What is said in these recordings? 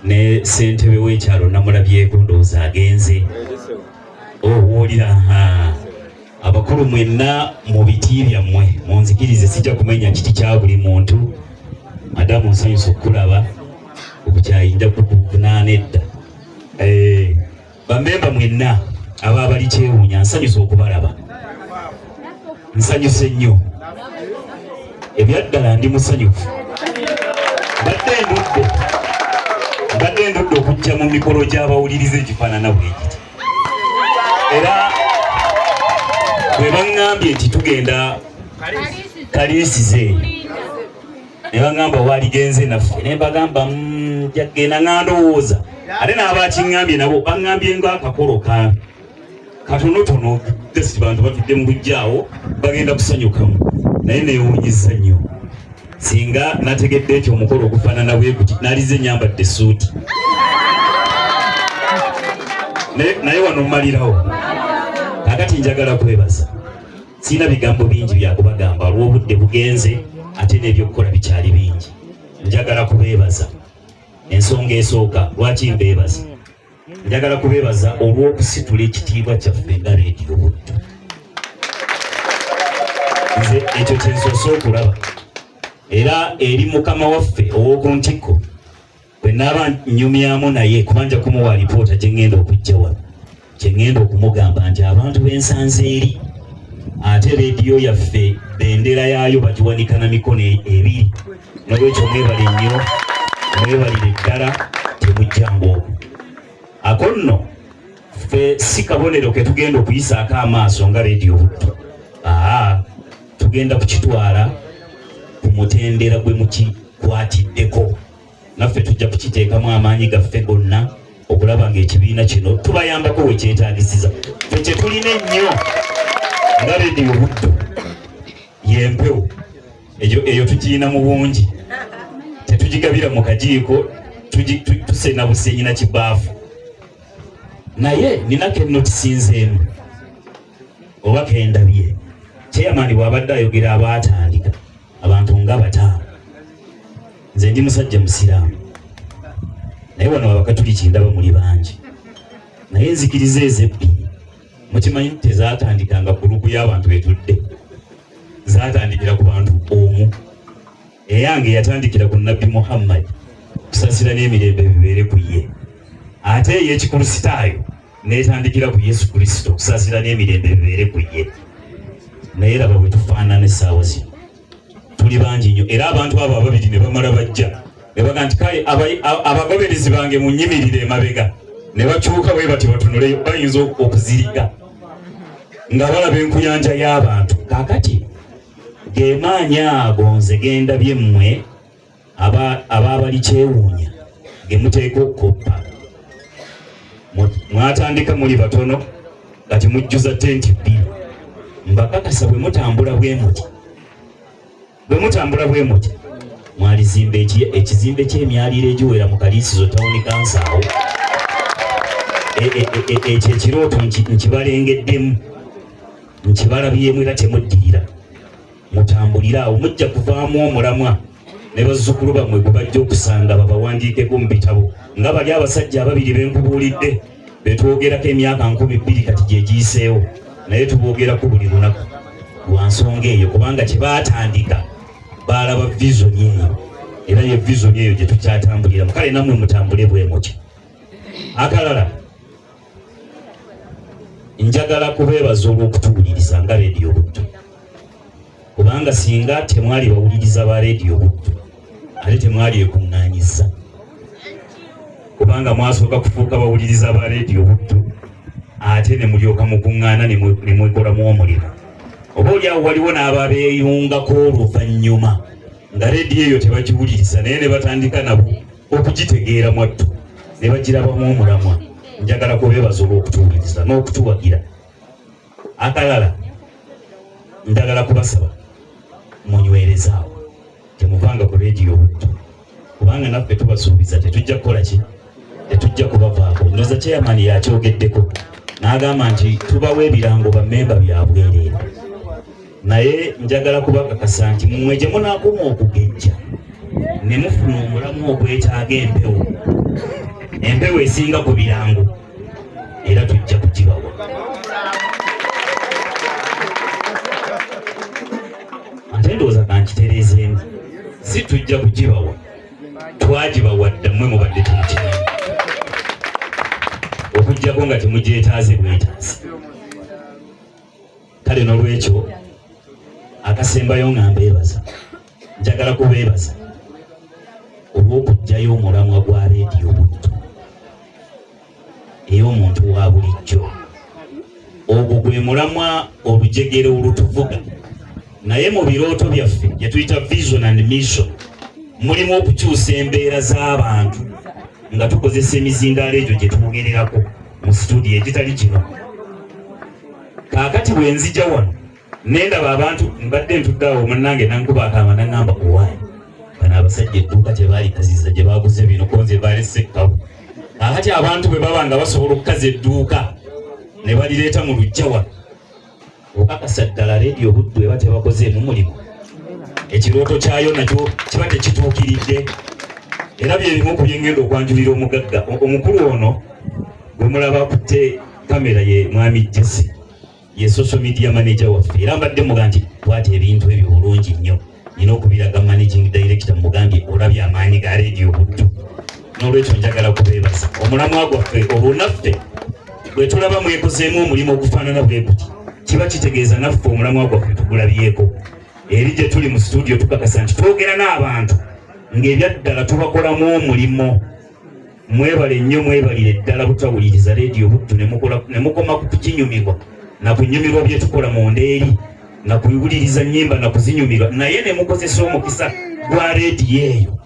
ne ssentebe w'ekyalo namulabyeko ndowooza agenze owulira abakulu mwenna mu biti byammwe munzikirize sijja kumenya kiti kya buli muntu madamu nsanyusa okulaba okukyayinja kukuvunaana edda bamemba mwenna aba bali kyewuunya nsanyusa okubalaba nsanyuse nnyo ebyaddala ndi musanyufu mbadde ndudde okujja mu mikolo gy'abawuliriza ekifaanana bwe kiti era bwe baŋŋambye nti tugenda kaliisize ne baŋŋamba waaligenze naffe ne mbagamba jagenda ngandowooza ate n'abakiŋŋambye nabo baŋŋambye ng'akakolo kambi katonotono testi bantu batudde mu bujjaawo bagenda kusanyukamu naye neewuunyizza nnyo singa nategedde ekyo omukolo ogufaanana bwe guti nalize nyambadde essuuti naye wano mmalirawo kakati njagala kwebaza sirina bigambo bingi byakubagamba olw'obudde bugenze ate n'ebyokukola bikyali bingi njagala kubeebaza ensonga esooka lwaki mbeebaza njagala kubeebaza olw'okusitula ekitiibwa kyaffe nga Reediyo Buddu nze ekyo kyensoose okulaba era eri mukama waffe ow'oku ntikko bwe naaba nnyumyamu naye kubanja kumuwa alipoota gye ŋŋenda okujja wano kye ŋŋenda okumugamba nti abantu b'ensanze eri ate leediyo yaffe bendera yaayo bagiwanika na mikono ebiri nolwekyo mwebale nnyo mwebalire ddala temujjangu okwo ako nno ffe si kabonero ke tugenda okuyisaako amaaso nga Reediyo Buddu tugenda kukitwala ku mutendera gwe mukikwatiddeko naffe tujja kukiteekamu amaanyi gaffe gonna okulaba ng'ekibiina kino tubayambako we kyetaagisiza ffe kye tulina ennyo nga Reediyo Buddu y'empewo eyo tukiyina mu bungi tetugigabira mu kajiiko tusena busenyina kibaafu naye ninako enno tusinzeemu oba kendabye chairman bw'abadde ayogera abaatandika abantu nga bataano nze ndi musajja musiraamu naye wano abakatuliki ndaba muli bangi naye nzikiriza ezebbiri mukimanyi tezaatandikanga ku luku y'abantu betudde zaatandikira ku bantu omu eyange yatandikira ku Nabbi Muhammad kusasira n'emirembe bibeere ku ye ate ey'ekikulisitaayo n'etandikira ku Yesu Kristo kusasira n'emirembe bibeere ku ye naye laba bwe tufaanana essaawa zino tuli bangi nnyo era abantu abo ababiri ne bamala bajja ne baga nti kale abagoberezi bange munnyimirire emabega ne bakyuka bwe bati batunuleyo bayinza okuziriga nga balaba enkuyanja y'abantu kaakati ge maanyi ago nze gendabye mmwe ababali kyewuunya ge muteeka okukoppa mwatandika muli batono kati mujjuza tenti bbiri mbakakasa bwe mutambula bwe muti mwalizimba ekizimbe ky'emyaliro egiwera mu Kaliisizo tawuni kansaawo ekyo ekirooto nkibalengeddemu nkibalabyemu era temuddirira mutambulire awo mujja kuvaamu omulamwa ne bazzukulu bammwe gwe bajja okusanga babawandiikeko mu bitabo nga bali abasajja ababiri benkubuulidde betwogerako emyaka 20 kati gye giyiseewo naye tuboogerako buli lunaku lwa nsonga eyo kubanga kye baatandika baalaba vision eyo era ye vision eyo gye tukyatambuliramu kale nammwe mutambule bwe mutyo akalala njagala kubeebaza olw'okutuwuliriza nga Reediyo Buddu kubanga singa temwali bawuliriza ba Reediyo Buddu ate temwali ekuŋŋaanyiza kubanga mwasooka kufuuka bawuliriza ba Reediyo Buddu ate ne mulyoka mukuŋŋaana ne mwekolamu omulimu oba oliawo waliwo n'ababeeyungako oluvannyuma nga Reediyo eyo tebagiwuliriza naye ne batandika nabo okugitegeera mwattu ne bagirabamu omulamwa njagala kubeebaza olw'okutuwuliriza n'okutuwagira akalala njagala kubasaba munywerezaawo temuvanga ku Reediyo Buddu kubanga naffe tubasuubiza tetujja kukola ki tetujja kubavaako ndoza chairman yakyogeddeko n'agamba nti tubawo ebirango bammemba byabwereera naye njagala kubakakasa nti mmwe gye munaakoma okugejja ne mufuna omulamu ogwetaaga empewo. Empewo esinga ku birango era tujja kugibawa. Ate ndowooza kankitereezeemu, si tujja kugibawa, twagibawa dda mmwe mubadde tumukimanyi. Okujjako nga temugyetaaze bwetaaze. Kale n'olwekyo akasembayo nga mbeebaza, njagala kubeebaza olw'okujjayo omulamwa gwa leediyo Buddu ey'omuntu wa bulijjo. Ogwo gwe mulamwa olujegere olutuvuga, naye mu birooto byaffe gye tuyita vision and mission mulimu okukyusa embeera z'abantu nga tukozesa emizindaalo egyo gye twogererako mu studio egitali kino. Kaakati bwe nzija wano nendaba abantu mbadde ntudde awo munnange nankuba akaama naŋŋamba owaayi bano abasajja edduuka gye baali kaziza gye baaguze bino konze baalese ekkabu. Kaakati abantu bwe baba nga basobola okukaza edduuka ne balireeta mu lujja wano, okakasa ddala leediyo Buddu eba tebakozeemu mulimu. Ekirooto kyayo nakyo kiba tekituukiridde. Era bye bimu ku bye ŋŋenda okwanjulira omugagga omukulu ono gwe mulaba akutte kamera ye mwami Jesse, ye social media manager waffe. Era mbadde muga nti twate ebintu ebyo bulungi nnyo, nina okubiraga managing director mugambye olabye amaanyi ga leediyo Buddu. N'olwekyo njagala kubeebaza omulamwa gwaffe obunaffe bwe tulaba mwekozeemu omulimu ogufaanana bwe guti, kiba kitegeeza naffe omulamwa gwaffe tugulabyeko. Eri gye tuli mu studio tukakasa nti twogera n'abantu ng'ebyaddala tubakolamu omulimo. Mwebale nnyo, mwebalire ddala butawuliriza leediyo Buddu ne mukoma ku kukinyumirwa na kunyumirwa bye tukola mu ndeeri na kuwuliriza nnyimba na kuzinyumirwa, naye ne mukozesa omukisa gwa leediyo eyo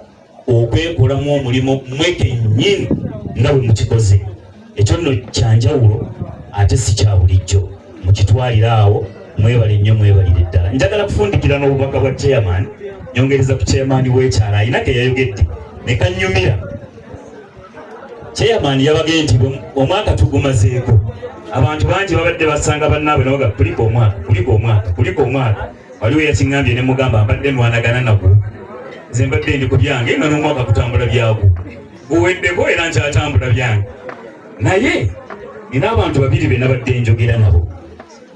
okwekolamu omulimo mmwe kennyini nga bwe mukikoze. Ekyo nno kyanjawulo ate si kya bulijjo, mukitwalire awo. Mwebale nnyo, mwebalire ddala. Njagala kufundikira n'obubaka bwa chairman, nyongereza ku chairman w'ekyalo ayina ke yayogedde ne kannyumira. Chairman yabagambye nti omwaka tugumazeeko, abantu bangi babadde basanga bannaabwe nabaga kuliko omwaka. Waliwo yakiŋŋambye ne mugamba mbadde nwanagana nagwo, nze mbadde ndi ku byange nga n'omwaka kutambula byagwo, guweddeko era nkyatambula byange. Naye nina abantu babiri be nabadde njogera nabo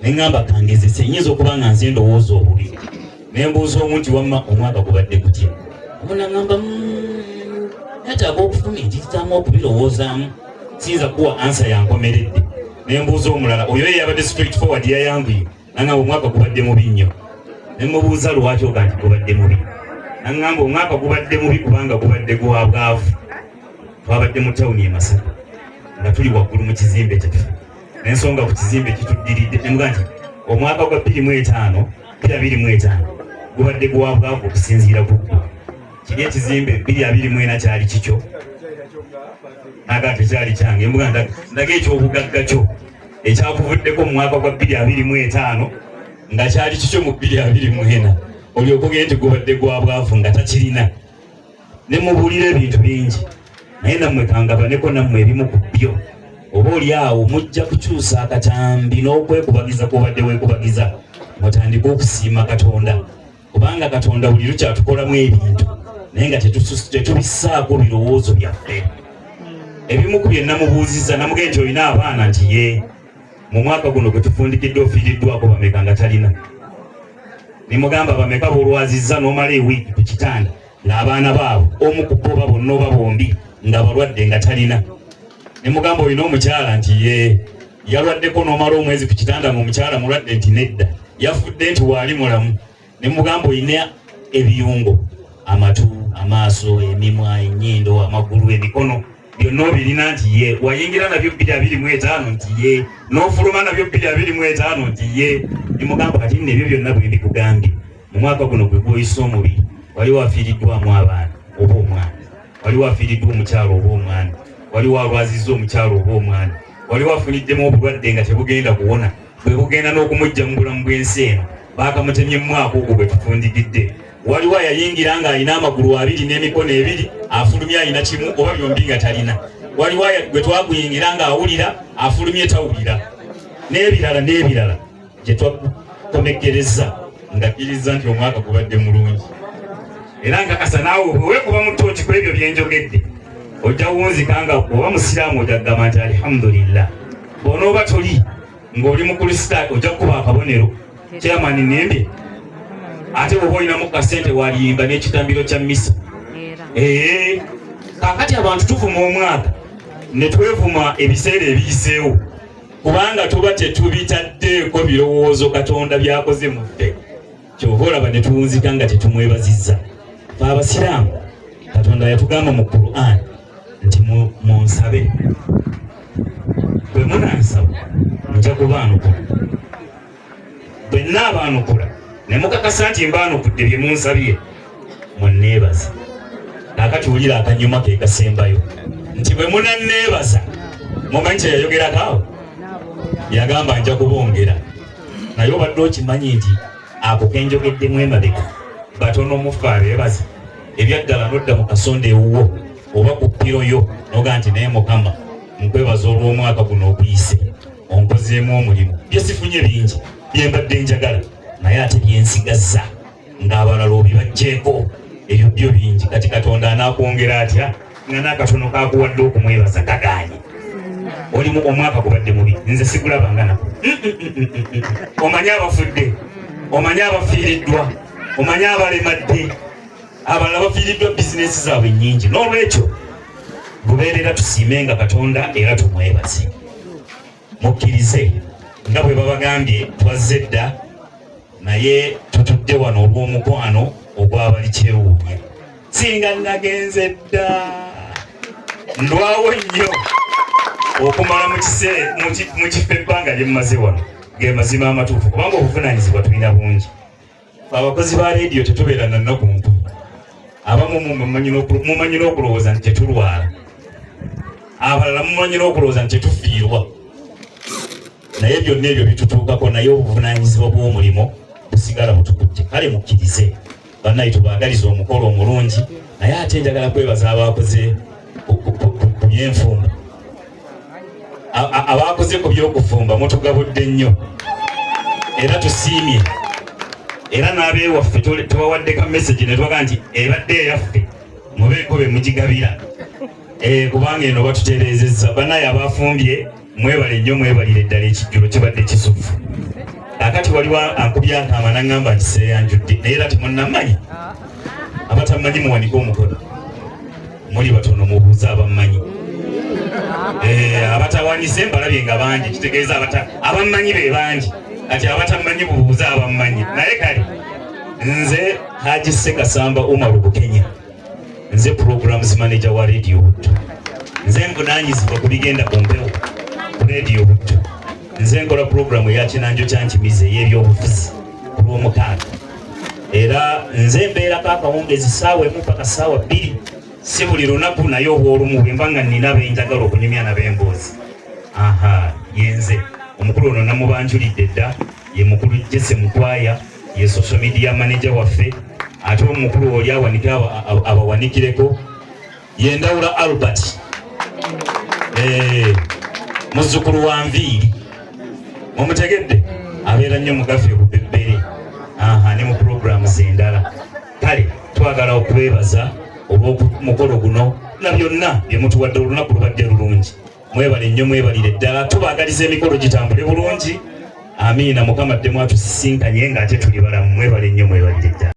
ne ŋŋamba kangezese, nnyinza okuba nga nze ndowooza obubi. Ne mbuuza omu nti wamma omwaka gubadde gutya? Omuna ŋŋamba neetaaga okufuna ekitaamu okubirowoozaamu, siyinza kuwa ansa yankomeredde. Ne mbuuza omulala, oyo ye yabadde straight forward yayanguye, naŋŋamba omwaka gubadde mubi nnyo. Ne mubuuza lwaki oga nti gubadde mubi? Naŋŋamba omwaka gubadde mubi kubanga gubadde gwa bwavu. Twabadde mu tawuni e Masaka nga tuli waggulu mu kizimbe kyaffe, n'ensonga ku kizimbe kituddiridde. Ne muga nti omwaka gwa 2025 gubadde gwa bwavu okusinziira ku ggwe. Kiri ekizimbe 2024 kyali kikyo, naga tekyali kyange. Mbuga ndaga ekyobugagga kyo ekyakuvuddeko mu mwaka gwa 2025 nga kyali kikyo mu 2024, olyoka ogende nti gubadde gwa bwavu nga takirina. Ne mubuulira ebintu bingi, naye nammwe kangabaneko nammwe ebimu ku byo. Oba oli awo mujja kukyusa akatambi n'okwekubagiza kwobadde weekubagiza, mutandike okusiima Katonda, kubanga Katonda buli lukyatukolamu ebintu naye nga tetubissaako birowoozo byaffe. Ebimu ku bye namubuuzizza, namugambye nti olina abaana, nti ye mu mwaka guno gwe tufundikidde ofiiriddwako bameka nga talina. Ne mugamba bameka b'olwazizza n'omala ewiiki ku kitanda ng'abaana baabo omu ku bo bonna oba bombi nga balwadde nga talina. Ne mugamba olina omukyala, nti ye yalwaddeko n'omala omwezi ku kitanda ng'omukyala mulwadde, nti nedda yafudde nti waali mulamu. Ne mugamba olina ebiyungo, amatu, amaaso, emimwa, ennyindo, amagulu, emikono, byonna obirina, nti ye wayingira nabyo 2025, nti ye n'ofuluma nabyo 2025, nti ye. Ne mugamba kati nno ebyo byonna bwe mbikugambye mu mwaka guno gwe gw'oyisa omubiri, waliwo afiiriddwamu abaana oba omwana, waliwo afiiriddwa omukyala oba omwana, waliwo alwazizza omukyala oba omwana, waliwo afuniddemu obulwadde nga tebugenda kuwona, bwe bugenda n'okumujja mu bulamu bw'ensi eno, baakamutemye mu mwaka ogwo gwe tufundikidde. Waliwo ayayingira ng'alina amagulu 2 n'emikono 2, afulumye alina kimu oba byombi nga talina. Waliwo gwe twaguyingira ng'awulira, afulumye tawulira, n'ebirala gye twakomekkereza ng'akkiriza nti omwaka gubadde mulungi. era nkakasa naawe weekuba mu ttooki ku ebyo bye njogedde ojja wunzikanga oba musiraamu ojja kugamba nti alhamdulillah. Bw'onooba toli ng'oli mu kulisitaayo ojja kukuba akabonero kyamani nembye ate bw'oba olinamu kasente waliyimba n'ekitambiro kya mmisa. Kaakati abantu tuvuma omwaka ne twevuma ebiseera ebiyiseewo kubanga tuba tetubitaddeeko birowoozo Katonda byakoze mu ffe. Kyova olaba ne tuwunzika nga tetumwebazizza. Fe abasiraamu Katonda yatugamba mu Qur'an nti munsabe, bwe munansaba nja kubaanukula. Bwe nnaabaanukula ne mukakasa nti mbaanukudde bye munsabye munneebaze. Kaakati wulira akanyuma ke kasembayo nti bwe munanneebaza mumanyi kye yayogerako awo? Yagamba nja kubongera. Naye obadde okimanyi nti ako kenjogeddemu emabega batono mufe abeebaze ebyaddala nodda mu kasonda ewuwo oba ku ppiro yo noga nti naye Mukama nkwebaza olw'omwaka guno oguyise onkozeemu omulimu. Byesifunye bingi byembadde njagala naye ate byensigazza ng'abalala obibagjeeko ebyo byo bingi. Kati Katonda anaakwongera atya nga n'akatono kakuwadde okumwebaza kagaanye. Olimu omwaka gubadde mubi nze sigulabanga nako. Omanyi abafudde, omanyi abafiiriddwa, omanyi abalemadde, abalala bafiiriddwa bizinesi zaabwe nnyingi. N'olwekyo lubeerera tusiimenga Katonda era tumwebaze. Mukkirize nga bwe babagambye twazze dda naye tutudde wano olw'omukwano ogwabali kyewuunya. Singa nagenze dda ndwawo nnyo okumala mu kifo ebbanga lye mumaze wano ge mazima amatuufu kubanga obuvunaanyizibwa tulina bungi. Abakozi ba leediyo tetubeera na nnaku nkulu. Abamu mumanyi n'okulowooza nti tetulwala, abalala mumanyi n'okulowooza nti tetufiirwa. Naye byonna ebyo bitutuukako naye obuvunaanyizibwa bw'omulimu busigala butukutte. Kale mukkirize bannaye tubaagaliza omukolo omulungi naye ate njagala kwebaza abakoze ku byenfumba. Abakoze ku by'okufumba mutugabudde nnyo era tusiimye. Era n'abeewaffe tubawadde ka message ne tubaga nti ebadde eyaffe mubeeko be mugigabira kubanga eno batutereezezza. Bannaye abafumbye mwebale nnyo, mwebalire ddala ekijjulo kibadde kisufu. Kaakati waliwo ankubye akaama n'aŋŋamba nti seeyanjudde naye era temunnamanyi. Abatamanyi muwanike omukono, muli batono mubuuze abammanyi. Abatawanise mbalabye nga bangi kitegeeza abammanyi be bangi kati abatamanyi bubuuze abammanyi. Naye kale nze Haji Ssekasamba Umaru Bukenya, nze programs manager wa Radio Butto. Nze nvunaanyizibwa ku bigenda ku mpewo ku Radio Butto. Nze nkola programu eya Kinanjo kya Nkimizi ey'ebyobufuzi ku Lwomukaaga. Era nze mbeerako akawungezi ssaawa emu paka ssaawa bbiri. Si buli lunaku naye obw'olumu bwe mba nga nnina benjagala okunyumya n'ab'emboozi. Yenze omukulu ono namubanjulidde dda ye mukulu Jesse Mukwaya, ye social media manager waffe. Ate omukulu oli awanike abawanikireko ye Ndawula Albert, muzzukulu wa Nviiri. Mumutegedde abeera nnyo mugaffe ku Bebbere ne mu programs endala. Kale twagala okubeebaza olw'omukolo guno na byonna bye mutuwadde olunaku lubadde lulungi. Mwebale nnyo, mwebalire ddala. Tubaagaliza emikolo gitambule bulungi. Amiina. Mukama ddemu atusisinkanye ng'ate tuli balamu. Mwebale nnyo, mwebalire ddala.